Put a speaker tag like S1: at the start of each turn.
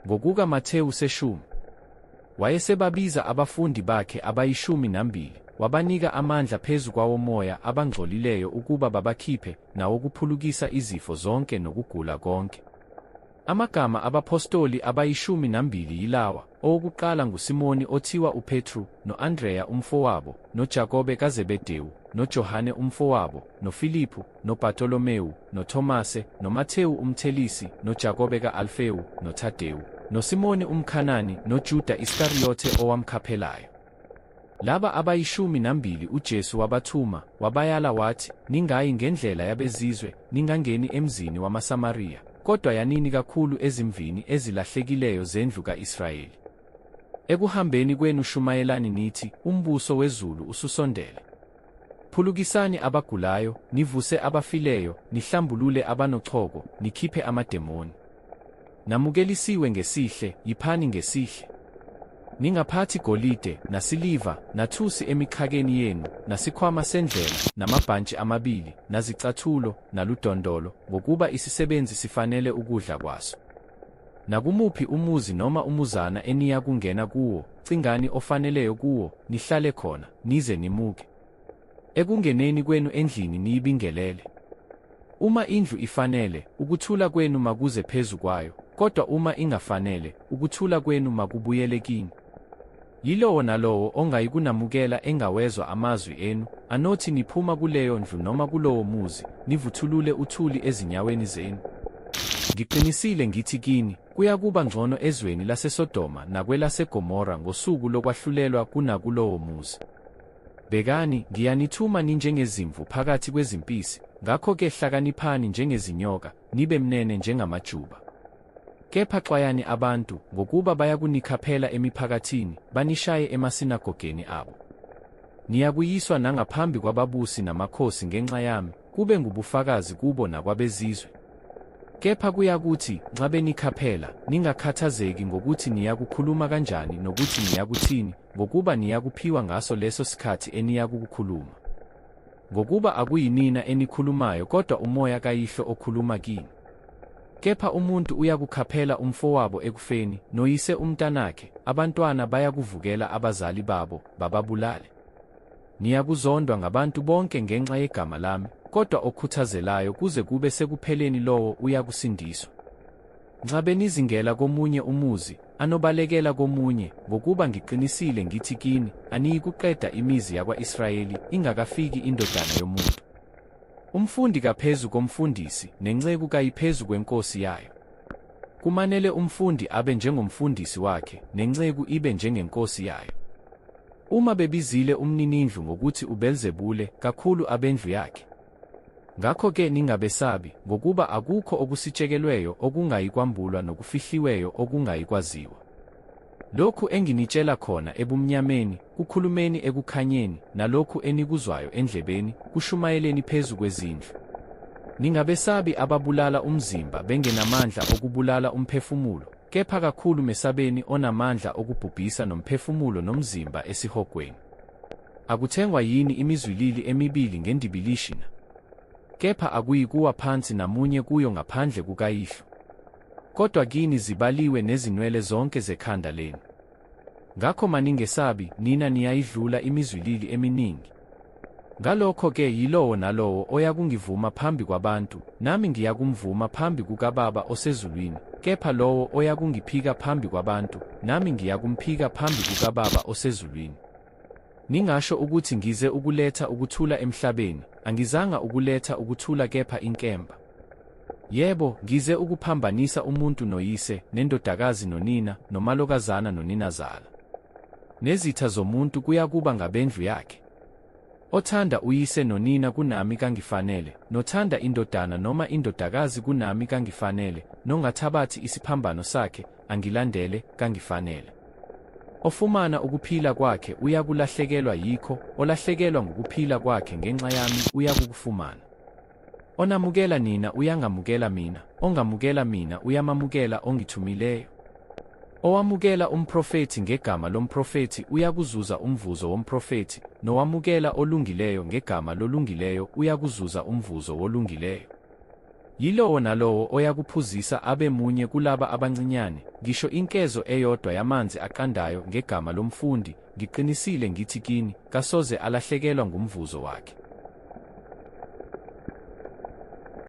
S1: Ngokuka Matewu 10, wayesebabiza abafundi bakhe abayi-12, wabanika amandla phezu kwawo moya abangcolileyo ukuba babakhiphe nawokuphulukisa izifo zonke nokugula konke. Amagama abapostoli abayi-12 yilawa: owokuqala nguSimoni othiwa uPetru, no-Andreya umfowabo, noJakobe kaZebedewu, noJohane umfowabo, noFiliphu, noBartholomewu, noThomase, noMathewu umthelisi, noJakobe ka-Alfewu, noThadewu, noSimoni umKhanani, noJuda Iskariyote owamkhaphelayo. Laba abayi-12 uJesu wabathuma, wabayala wathi, "Ningayi ngendlela yabezizwe, ningangeni emzini wamaSamariya, kodwa yanini kakhulu ezimvini ezilahlekileyo zendlu ka-Israyeli. Ekuhambeni kwenu shumayelani nithi, umbuso wezulu ususondele. Phulukisani abagulayo, nivuse abafileyo, nihlambulule abanochoko, nikhiphe amademoni. Namukelisiwe ngesihle, yiphani ngesihle. Ningaphathi golide, nasiliva, nathusi emikhakeni yenu, nasikhwama sendlela, namabhantshi amabili, nazicathulo, naludondolo, ngokuba isisebenzi sifanele ukudla kwaso. Nakumuphi umuzi noma umuzana eniya kungena kuwo, cingani ofaneleyo kuwo, nihlale khona, nize nimuke. Ekungeneni kwenu endlini niyibingelele. Uma indlu ifanele, ukuthula kwenu makuze phezu kwayo, kodwa uma ingafanele, ukuthula kwenu makubuyele kini. Yilowo nalowo ongayikunamukela engawezwa amazwi enu, anothi niphuma kuleyo ndlu noma kulowo muzi, nivuthulule uthuli ezinyaweni zenu. Ngiqinisile ngithi kini, kuyakuba ngcono ezweni laseSodoma nakwelaseGomora ngosuku lokwahlulelwa kunakulowo muzi. Bekani, ngiyanithuma ninjengezimvu phakathi kwezimpisi, ngakho-ke hlakaniphani njengezinyoka, nibe mnene njengamajuba. Kepha xwayani abantu, ngokuba bayakunikhaphela emiphakathini, banishaye emasinagogeni abo. Niyakuyiswa nangaphambi kwababusi namakhosi ngenxa yami, kube ngubufakazi kubo nakwabezizwe. Kepha kuyakuthi, nxa benikhaphela, ningakhathazeki ngokuthi niyakukhuluma kanjani nokuthi niyakuthini, ngokuba niyakuphiwa ngaso leso sikhathi eniyakukhuluma. Ngokuba akuyinina enikhulumayo kodwa uMoya kaYihlo okhuluma kini. Kepha umuntu uyakukhaphela umfowabo ekufeni, noyise umntanakhe, abantwana bayakuvukela abazali babo, bababulale. Niyakuzondwa ngabantu bonke ngenxa yegama lami, kodwa okhuthazelayo kuze kube sekupheleni lowo uyakusindiswa. Nxa benizingela komunye umuzi, anobalekela komunye, ngokuba ngiqinisile ngithi kini, aniyikuqeda imizi yakwa-Israyeli ingakafiki indodana yomuntu. Umfundi kaphezu komfundisi, nenceku kayiphezu kwenkosi yayo. Kumanele umfundi abe njengomfundisi wakhe, nenceku ibe njengenkosi yayo. Uma bebizile umninindlu ngokuthi uBelzebule, kakhulu abendlu yakhe. Ngakho-ke ningabesabi, ngokuba akukho okusitshekelweyo okungayikwambulwa nokufihliweyo okungayikwaziwa. Lokhu enginitshela khona ebumnyameni, kukhulumeni ekukhanyeni, nalokhu enikuzwayo endlebeni, kushumayeleni phezu kwezindlu. Ningabesabi ababulala umzimba bengenamandla okubulala umphefumulo, kepha kakhulu mesabeni onamandla okubhubhisa nomphefumulo nomzimba esihogweni. Akuthengwa yini imizwilili emibili ngendibilishi na? Kepha akuyikuwa phansi namunye kuyo ngaphandle kukaYihlo. Kodwa kini zibaliwe nezinwele zonke zekhanda lenu. Ngakho maningesabi, nina niyayidlula imizwilili eminingi. Ngalokho-ke yilowo nalowo oyakungivuma phambi kwabantu, nami ngiyakumvuma phambi kukaBaba osezulwini, kepha lowo oyakungiphika phambi kwabantu, nami ngiyakumphika phambi kukaBaba osezulwini. Ningasho ukuthi ngize ukuletha ukuthula emhlabeni, angizanga ukuletha ukuthula kepha inkemba. Yebo, ngize ukuphambanisa umuntu noyise, nendodakazi nonina, nomalokazana noninazala. Nezitha zomuntu kuyakuba ngabendlu yakhe. Othanda uyise nonina kunami kangifanele, nothanda indodana noma indodakazi kunami kangifanele, nongathabathi isiphambano sakhe, angilandele, kangifanele. Ofumana ukuphila kwakhe uyakulahlekelwa yikho, olahlekelwa ngokuphila kwakhe ngenxa yami uyakukufumana. Onamukela nina uyangamukela mina, ongamukela mina uyamamukela ongithumileyo. Owamukela umprofethi ngegama lomprofethi uyakuzuza umvuzo womprofethi, nowamukela olungileyo ngegama lolungileyo uyakuzuza umvuzo wolungileyo. Yilowo nalowo oyakuphuzisa abe munye kulaba abancinyane, ngisho inkezo eyodwa yamanzi aqandayo ngegama lomfundi, ngiqinisile ngithi kini, kasoze alahlekelwa ngumvuzo wakhe.